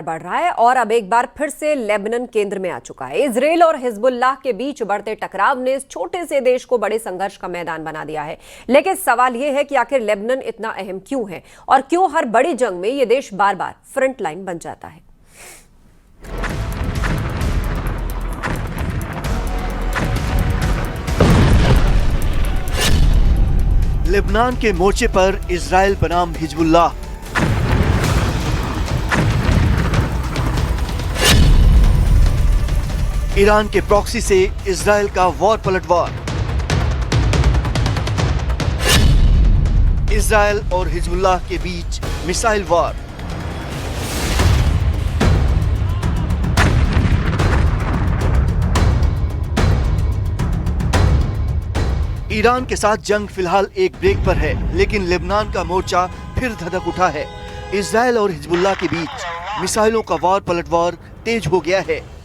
बढ़ रहा है और अब एक बार फिर से लेबनान केंद्र में आ चुका है। इजरायल और हिजबुल्लाह के बीच बढ़ते टकराव ने इस छोटे से देश को बड़े संघर्ष का मैदान बना दिया है। लेकिन सवाल यह है कि आखिर लेबनान इतना अहम क्यों है और क्यों हर बड़ी जंग में यह देश बार बार फ्रंट लाइन बन जाता है। लेबनान के मोर्चे पर इजरायल बनाम हिजबुल्लाह, ईरान के प्रॉक्सी से इजरायल का वॉर पलटवार, इजरायल और हिजबुल्लाह के बीच मिसाइल वार, ईरान के साथ जंग फिलहाल एक ब्रेक पर है, लेकिन लेबनान का मोर्चा फिर धधक उठा है। इजरायल और हिजबुल्लाह के बीच मिसाइलों का वार पलटवार तेज हो गया है।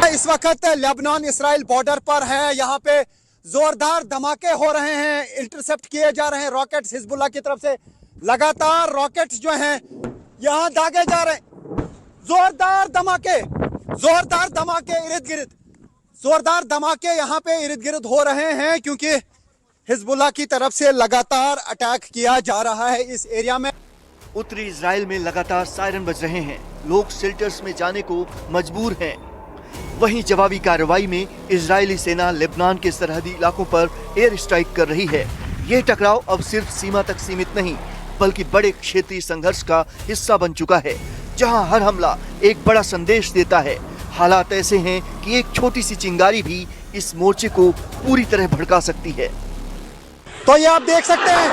इस वक्त लेबनान इसराइल बॉर्डर पर है। यहाँ पे जोरदार धमाके हो रहे हैं, इंटरसेप्ट किए जा रहे हैं रॉकेट्स। हिजबुल्लाह की तरफ से लगातार रॉकेट्स जो हैं यहाँ दागे जा रहे हैं। जोरदार धमाके यहाँ पे इर्द गिर्द हो रहे हैं, क्योंकि हिजबुल्लाह की तरफ से लगातार अटैक किया जा रहा है इस एरिया में। उत्तरी इजराइल में लगातार सायरन बज रहे हैं, लोग शेल्टर्स में जाने को मजबूर हैं। वहीं जवाबी कार्रवाई में इजरायली सेना लेबनान के सरहदी इलाकों पर एयर स्ट्राइक कर रही है। यह टकराव अब सिर्फ सीमा तक सीमित नहीं, बल्कि बड़े क्षेत्रीय संघर्ष का हिस्सा बन चुका है, जहां हर हमला एक बड़ा संदेश देता है। हालात ऐसे हैं कि एक छोटी सी चिंगारी भी इस मोर्चे को पूरी तरह भड़का सकती है। तो ये आप देख सकते हैं,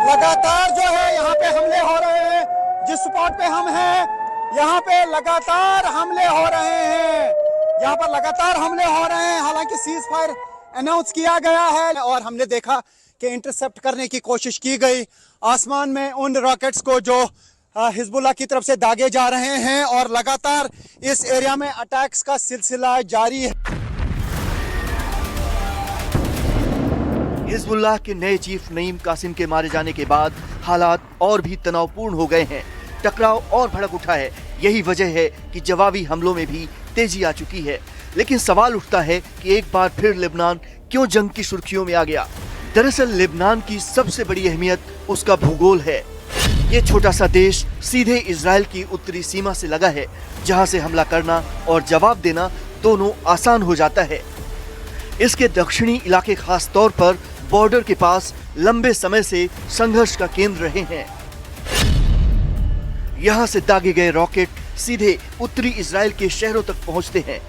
लगातार जो है यहाँ पे हमले हो रहे हैं। जिस स्पॉट पे हम हैं यहाँ पे लगातार हमले हो रहे हैं। हालांकि सीज फायर अनाउंस किया गया है और हमने देखा कि इंटरसेप्ट करने की कोशिश की गई आसमान में उन रॉकेट्स को जो हिजबुल्लाह की तरफ से दागे जा रहे हैं, और लगातार इस एरिया में अटैक्स का सिलसिला जारी है। हिजबुल्लाह के नए चीफ नईम कासिम के मारे जाने के बाद हालात और भी तनावपूर्ण हो गए हैं। टकराव और भड़क उठा है। यही वजह है कि जवाबी हमलों में भी तेजी आ चुकी है। लेकिन सवाल उठता है कि एक बार फिर लेबनान क्यों जंग की सुर्खियों में आ गया। दरअसल लेबनान की सबसे बड़ी अहमियत उसका भूगोल है। ये छोटा सा देश सीधे इजरायल की उत्तरी सीमा से लगा है, जहां से हमला करना और जवाब देना दोनों आसान हो जाता है। इसके दक्षिणी इलाके खास तौर पर बॉर्डर के पास लंबे समय से संघर्ष का केंद्र रहे हैं। यहां से दागे गए रॉकेट सीधे उत्तरी इजरायल के शहरों तक पहुंचते हैं।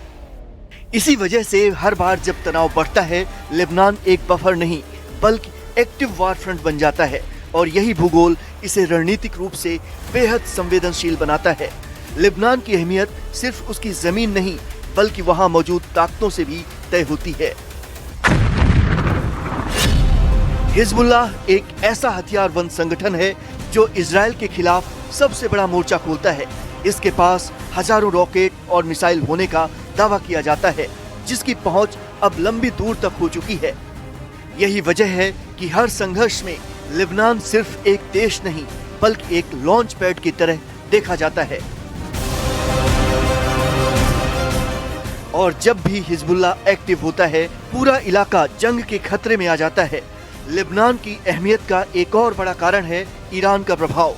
इसी वजह से हर बार जब तनाव बढ़ता है, लेबनान एक बफर नहीं बल्कि एक्टिव वार फ्रंट बन जाता है, और यही भूगोल इसे रणनीतिक रूप से बेहद संवेदनशील बनाता है। लेबनान की अहमियत सिर्फ उसकी जमीन नहीं, बल्कि वहां मौजूद ताकतों से भी तय होती है। हिजबुल्लाह एक ऐसा हथियारबंद संगठन है जो इजरायल के खिलाफ सबसे बड़ा मोर्चा खोलता है। इसके पास हजारों रॉकेट और मिसाइल होने का दावा किया जाता है, जिसकी पहुंच अब लंबी दूर तक हो चुकी है। यही वजह है कि हर संघर्ष में लेबनान सिर्फ एक देश नहीं, बल्कि एक लॉन्च पैड की तरह देखा जाता है। और जब भी हिजबुल्लाह एक्टिव होता है, पूरा इलाका जंग के खतरे में आ जाता है। लेबनान की अहमियत का एक और बड़ा कारण है ईरान का प्रभाव।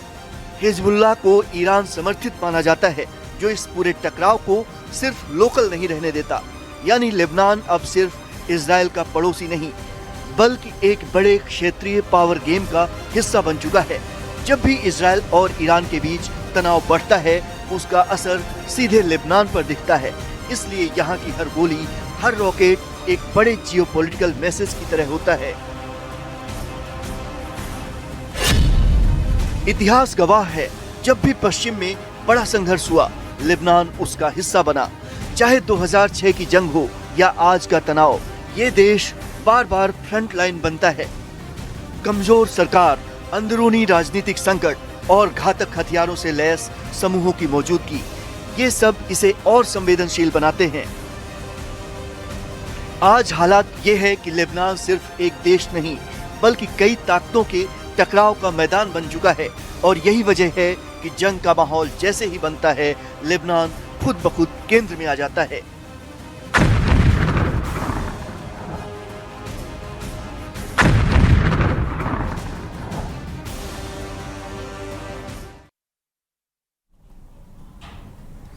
हिजबुल्लाह को ईरान समर्थित माना जाता है, जो इस पूरे टकराव को सिर्फ लोकल नहीं रहने देता। यानी लेबनान अब सिर्फ इजरायल का पड़ोसी नहीं, बल्कि एक बड़े क्षेत्रीय पावर गेम का हिस्सा बन चुका है। जब भी इजरायल और ईरान के बीच तनाव बढ़ता है, उसका असर सीधे लेबनान पर दिखता है। इसलिए यहाँ की हर गोली, हर रॉकेट एक बड़े जियोपॉलिटिकल मैसेज की तरह होता है। इतिहास गवाह है, जब भी पश्चिम में बड़ा संघर्ष हुआ, लेबनान उसका हिस्सा बना। चाहे 2006 की जंग हो या आज का तनाव, ये देश बार बार फ्रंट लाइन बनता है। कमजोर सरकार, अंदरूनी राजनीतिक संकट और घातक हथियारों से लैस समूहों की मौजूदगी, ये सब इसे और संवेदनशील बनाते हैं। आज हालात ये है कि लेबनान सिर्फ एक देश नहीं बल्कि कई ताकतों के टकराव का मैदान बन चुका है और यही वजह है कि जंग का माहौल जैसे ही बनता है लेबनान खुद ब खुद केंद्र में आ जाता है।